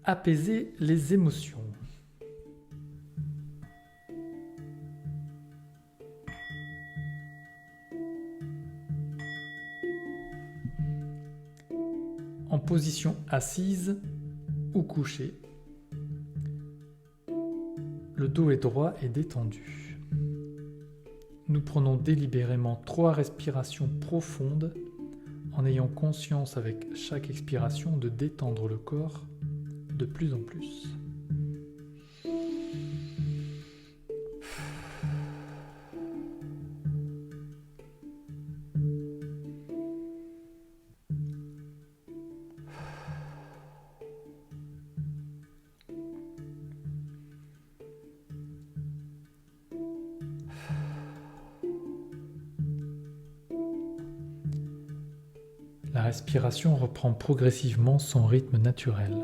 apaiser les émotions. En position assise ou couchée, le dos est droit et détendu. Nous prenons délibérément 3 respirations profondes en ayant conscience avec chaque expiration de détendre le corps de plus en plus. La respiration reprend progressivement son rythme naturel.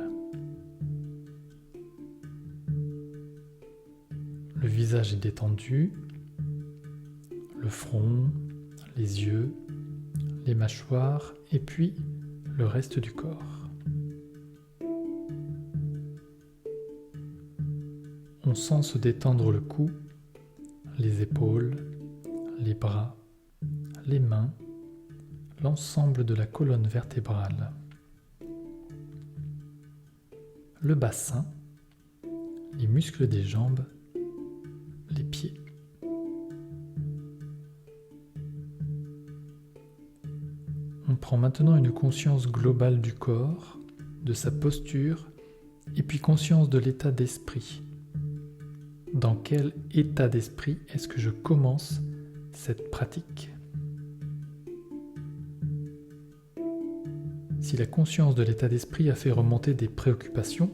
Le visage est détendu, le front, les yeux, les mâchoires et puis le reste du corps. On sent se détendre le cou, les épaules, les bras, les mains, l'ensemble de la colonne vertébrale, le bassin, les muscles des jambes, les pieds. On prend maintenant une conscience globale du corps, de sa posture, et puis conscience de l'état d'esprit. Dans quel état d'esprit est-ce que je commence cette pratique ? Si la conscience de l'état d'esprit a fait remonter des préoccupations,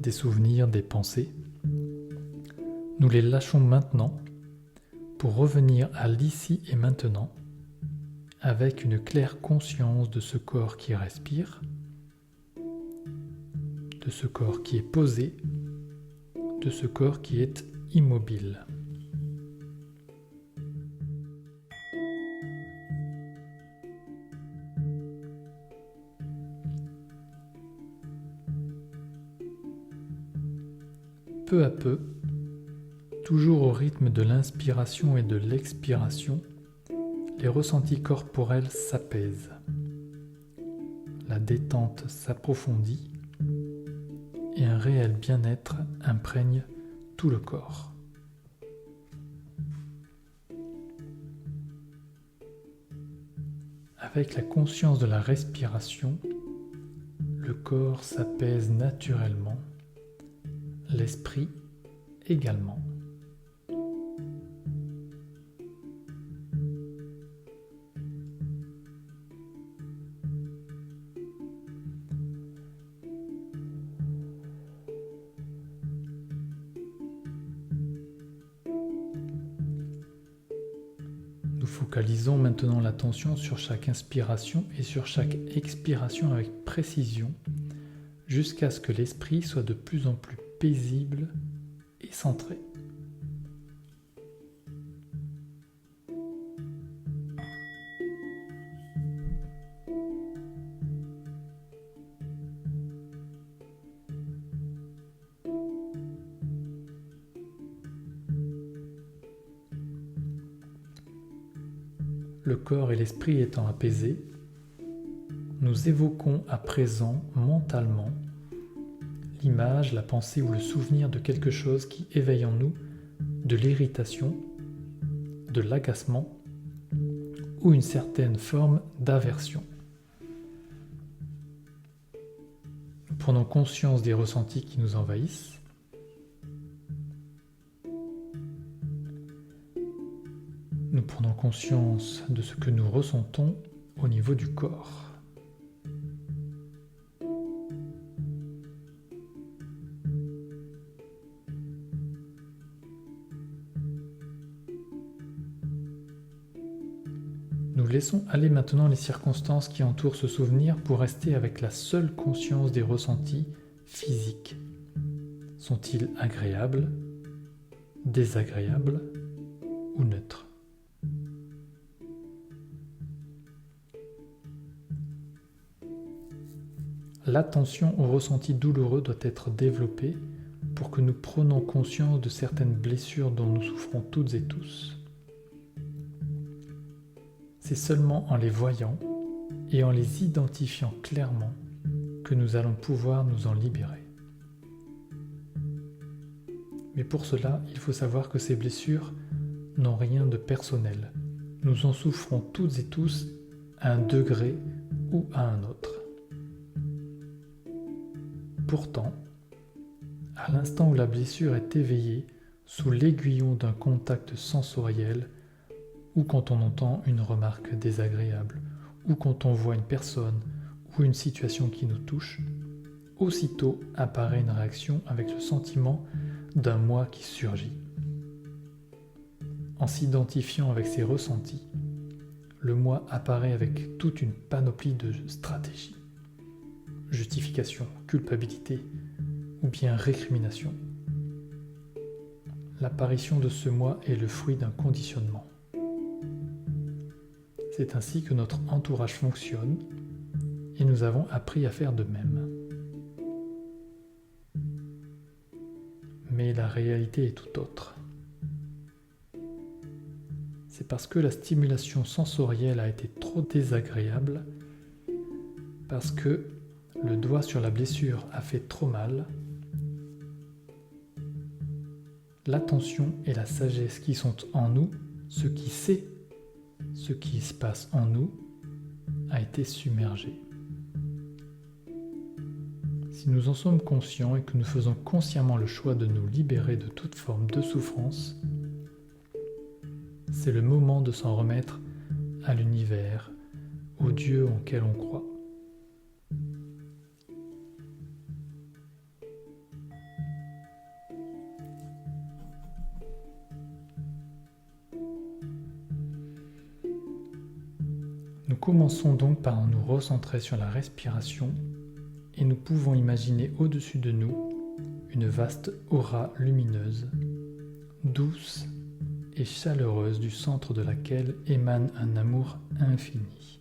des souvenirs, des pensées, nous les lâchons maintenant pour revenir à l'ici et maintenant avec une claire conscience de ce corps qui respire, de ce corps qui est posé, de ce corps qui est immobile. Peu à peu, toujours au rythme de l'inspiration et de l'expiration, les ressentis corporels s'apaisent. La détente s'approfondit et un réel bien-être imprègne tout le corps. Avec la conscience de la respiration, le corps s'apaise naturellement, l'esprit également. Nous focalisons maintenant l'attention sur chaque inspiration et sur chaque expiration avec précision jusqu'à ce que l'esprit soit de plus en plus paisible et centré. Le corps et l'esprit étant apaisés, nous évoquons à présent mentalement l'image, la pensée ou le souvenir de quelque chose qui éveille en nous de l'irritation, de l'agacement ou une certaine forme d'aversion. Nous prenons conscience des ressentis qui nous envahissent. Nous prenons conscience de ce que nous ressentons au niveau du corps. Nous laissons aller maintenant les circonstances qui entourent ce souvenir pour rester avec la seule conscience des ressentis physiques. Sont-ils agréables, désagréables ou neutres ? l'attention aux ressentis douloureux doit être développée pour que nous prenions conscience de certaines blessures dont nous souffrons toutes et tous. C'est seulement en les voyant et en les identifiant clairement que nous allons pouvoir nous en libérer. Mais pour cela, il faut savoir que ces blessures n'ont rien de personnel. Nous en souffrons toutes et tous à un degré ou à un autre. Pourtant, à l'instant où la blessure est éveillée sous l'aiguillon d'un contact sensoriel, ou quand on entend une remarque désagréable, ou quand on voit une personne ou une situation qui nous touche, aussitôt apparaît une réaction avec le sentiment d'un moi qui surgit. En s'identifiant avec ses ressentis, le moi apparaît avec toute une panoplie de stratégies. Justification, culpabilité ou bien récrimination. L'apparition de ce moi est le fruit d'un conditionnement. C'est ainsi que notre entourage fonctionne et nous avons appris à faire de même. Mais la réalité est tout autre. C'est parce que la stimulation sensorielle a été trop désagréable, parce que le doigt sur la blessure a fait trop mal, l'attention et la sagesse qui sont en nous, ce qui sait ce qui se passe en nous, a été submergé. Si nous en sommes conscients et que nous faisons consciemment le choix de nous libérer de toute forme de souffrance, c'est le moment de s'en remettre à l'univers, au Dieu auquel on croit. Nous commençons donc par nous recentrer sur la respiration et nous pouvons imaginer au-dessus de nous une vaste aura lumineuse, douce et chaleureuse du centre de laquelle émane un amour infini.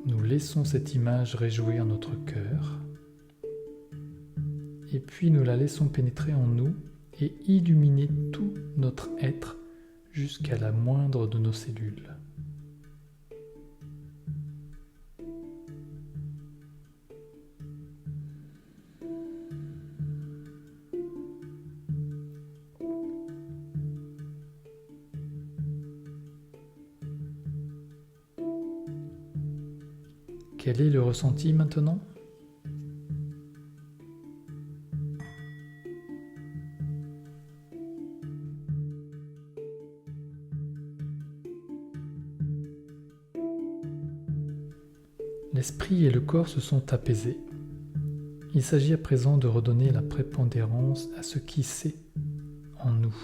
Nous laissons cette image réjouir notre cœur et puis nous la laissons pénétrer en nous et illuminer tout notre être jusqu'à la moindre de nos cellules. Quel est le ressenti maintenant ? L'esprit et le corps se sont apaisés. Il s'agit à présent de redonner la prépondérance à ce qui sait en nous.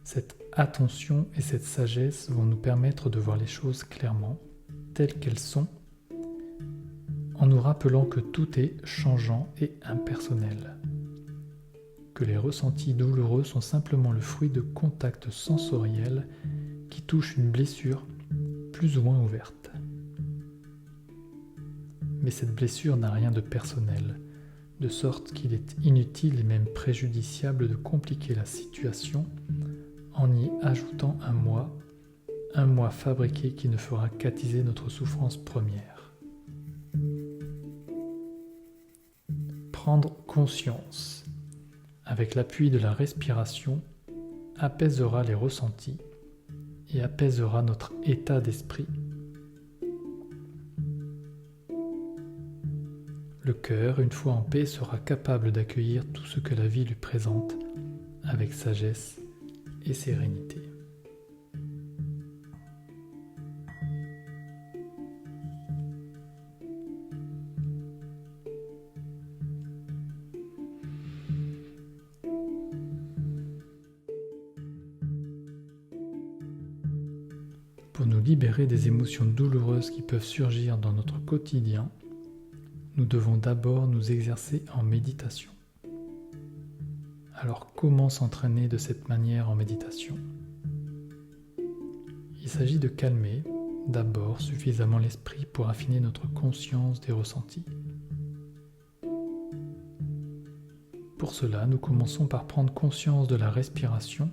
Cette attention et cette sagesse vont nous permettre de voir les choses clairement, telles qu'elles sont, en nous rappelant que tout est changeant et impersonnel, que les ressentis douloureux sont simplement le fruit de contacts sensoriels qui touchent une blessure plus ou moins ouverte. Mais cette blessure n'a rien de personnel, de sorte qu'il est inutile et même préjudiciable de compliquer la situation en y ajoutant un moi fabriqué qui ne fera qu'attiser notre souffrance première. Prendre conscience, avec l'appui de la respiration, apaisera les ressentis et apaisera notre état d'esprit. Le cœur, une fois en paix, sera capable d'accueillir tout ce que la vie lui présente avec sagesse et sérénité. Pour nous libérer des émotions douloureuses qui peuvent surgir dans notre quotidien, nous devons d'abord nous exercer en méditation. Alors comment s'entraîner de cette manière en méditation ? Il s'agit de calmer, d'abord suffisamment l'esprit pour affiner notre conscience des ressentis. Pour cela, nous commençons par prendre conscience de la respiration,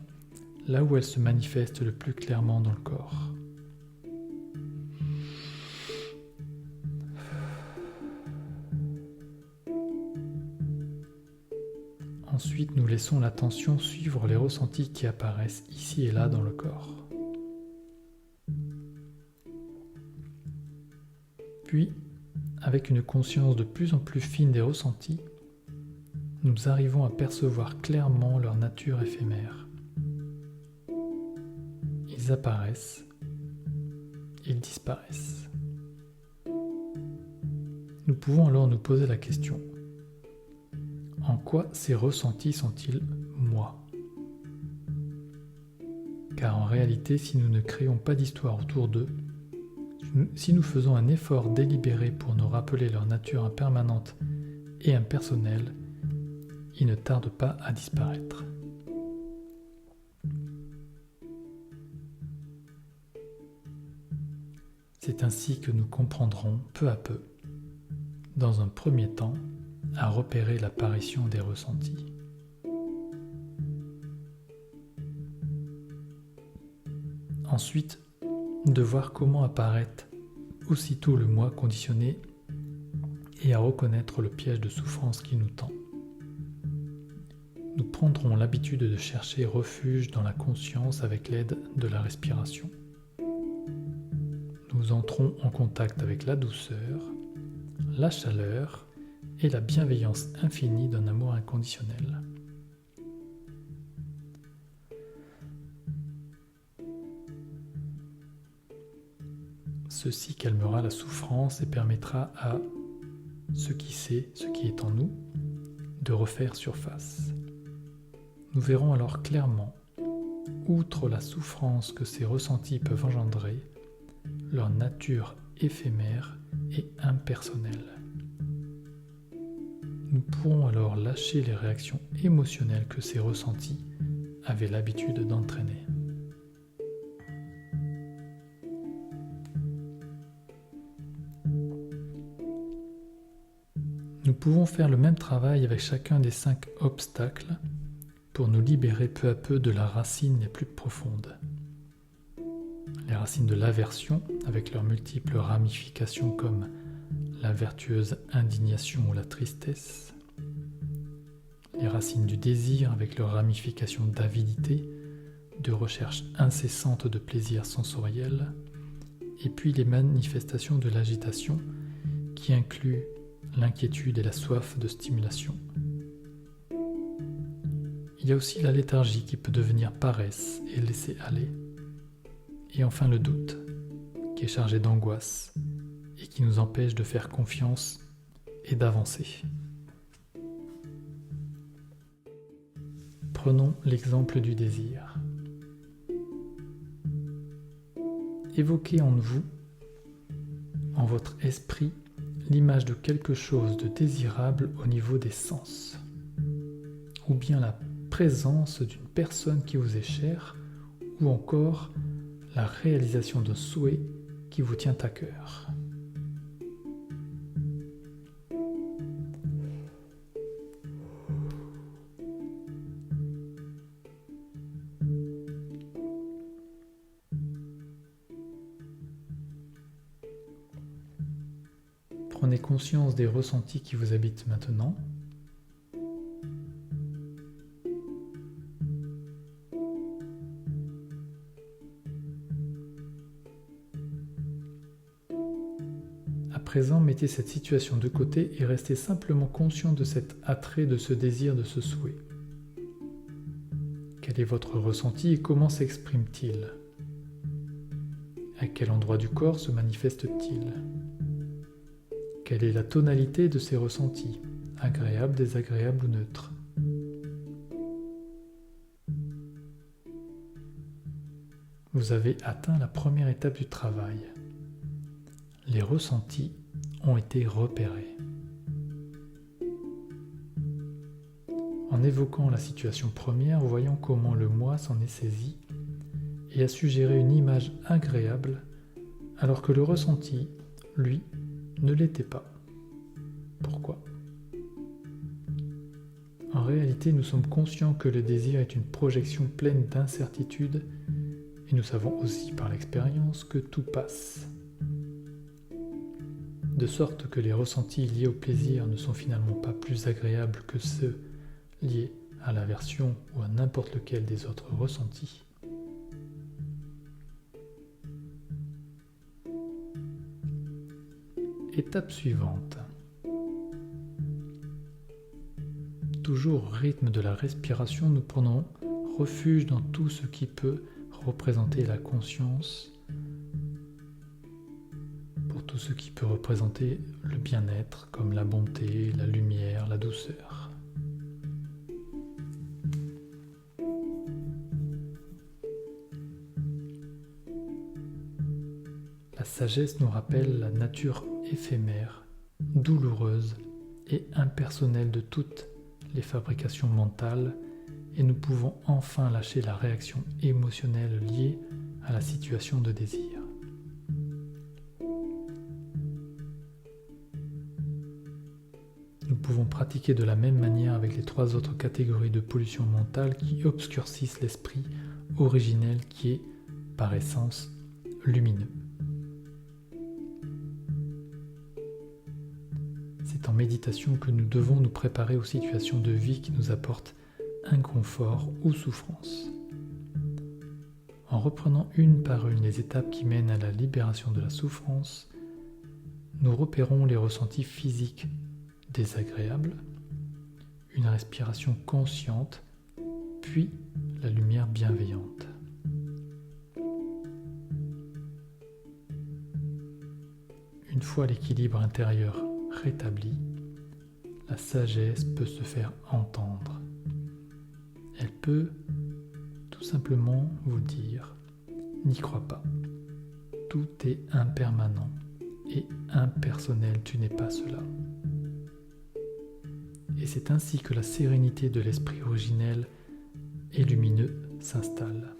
là où elle se manifeste le plus clairement dans le corps. Ensuite, nous laissons l'attention suivre les ressentis qui apparaissent ici et là dans le corps. Puis, avec une conscience de plus en plus fine des ressentis, nous arrivons à percevoir clairement leur nature éphémère. Ils apparaissent, ils disparaissent. Nous pouvons alors nous poser la question: en quoi ces ressentis sont-ils moi ? Car en réalité, si nous ne créons pas d'histoire autour d'eux, si nous faisons un effort délibéré pour nous rappeler leur nature impermanente et impersonnelle, ils ne tardent pas à disparaître. C'est ainsi que nous comprendrons peu à peu, dans un premier temps, à repérer l'apparition des ressentis. Ensuite, de voir comment apparaît aussitôt le moi conditionné et à reconnaître le piège de souffrance qui nous tend. Nous prendrons l'habitude de chercher refuge dans la conscience avec l'aide de la respiration. Nous entrons en contact avec la douceur, la chaleur et la bienveillance infinie d'un amour inconditionnel. Ceci calmera la souffrance et permettra à ce qui sait, ce qui est en nous, de refaire surface. Nous verrons alors clairement, outre la souffrance que ces ressentis peuvent engendrer, leur nature éphémère et impersonnelle. Nous pourrons alors lâcher les réactions émotionnelles que ces ressentis avaient l'habitude d'entraîner. Nous pouvons faire le même travail avec chacun des 5 obstacles pour nous libérer peu à peu de la racine les plus profondes. Les racines de l'aversion, avec leurs multiples ramifications comme la vertueuse indignation ou la tristesse. Les racines du désir, avec leurs ramifications d'avidité, de recherche incessante de plaisir sensoriel. Et puis les manifestations de l'agitation, qui incluent l'inquiétude et la soif de stimulation. Il y a aussi la léthargie qui peut devenir paresse et laisser aller. Et enfin le doute, qui est chargé d'angoisse et qui nous empêche de faire confiance et d'avancer. Prenons l'exemple du désir. Évoquez en vous, en votre esprit, l'image de quelque chose de désirable au niveau des sens, ou bien la présence d'une personne qui vous est chère, ou encore la réalisation d'un souhait qui vous tient à cœur. Prenez conscience des ressentis qui vous habitent maintenant. À présent, mettez cette situation de côté et restez simplement conscient de cet attrait, de ce désir, de ce souhait. Quel est votre ressenti et comment s'exprime-t-il ? À quel endroit du corps se manifeste-t-il ? Quelle est la tonalité de ces ressentis ? Agréable, désagréable ou neutre ? Vous avez atteint la première étape du travail. Les ressentis ont été repérés. En évoquant la situation première, voyons comment le moi s'en est saisi et a suggéré une image agréable alors que le ressenti, lui, ne l'était pas. Pourquoi ? En réalité, nous sommes conscients que le désir est une projection pleine d'incertitudes et nous savons aussi par l'expérience que tout passe. De sorte que les ressentis liés au plaisir ne sont finalement pas plus agréables que ceux liés à l'aversion ou à n'importe lequel des autres ressentis. Étape suivante. Toujours au rythme de la respiration, nous prenons refuge dans tout ce qui peut représenter la conscience, pour tout ce qui peut représenter le bien-être, comme la bonté, la lumière, la douceur. La sagesse nous rappelle la nature éphémère, douloureuse et impersonnelle de toutes les fabrications mentales et nous pouvons enfin lâcher la réaction émotionnelle liée à la situation de désir. Nous pouvons pratiquer de la même manière avec les 3 autres catégories de pollution mentale qui obscurcissent l'esprit originel qui est, par essence, lumineux. C'est en méditation que nous devons nous préparer aux situations de vie qui nous apportent inconfort ou souffrance. En reprenant une par une les étapes qui mènent à la libération de la souffrance, nous repérons les ressentis physiques désagréables, une respiration consciente, puis la lumière bienveillante. Une fois l'équilibre intérieur rétabli, la sagesse peut se faire entendre. Elle peut tout simplement vous dire « n'y crois pas, tout est impermanent et impersonnel, tu n'es pas cela ». Et c'est ainsi que la sérénité de l'esprit originel et lumineux s'installe.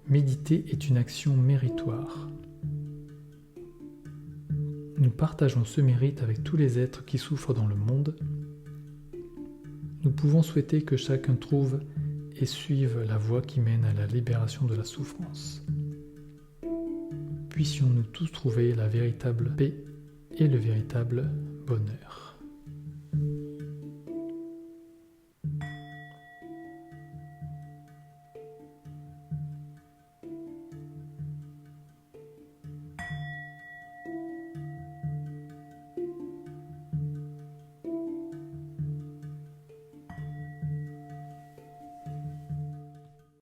Méditer est une action méritoire. Nous partageons ce mérite avec tous les êtres qui souffrent dans le monde. Nous pouvons souhaiter que chacun trouve et suive la voie qui mène à la libération de la souffrance. Puissions-nous tous trouver la véritable paix et le véritable bonheur.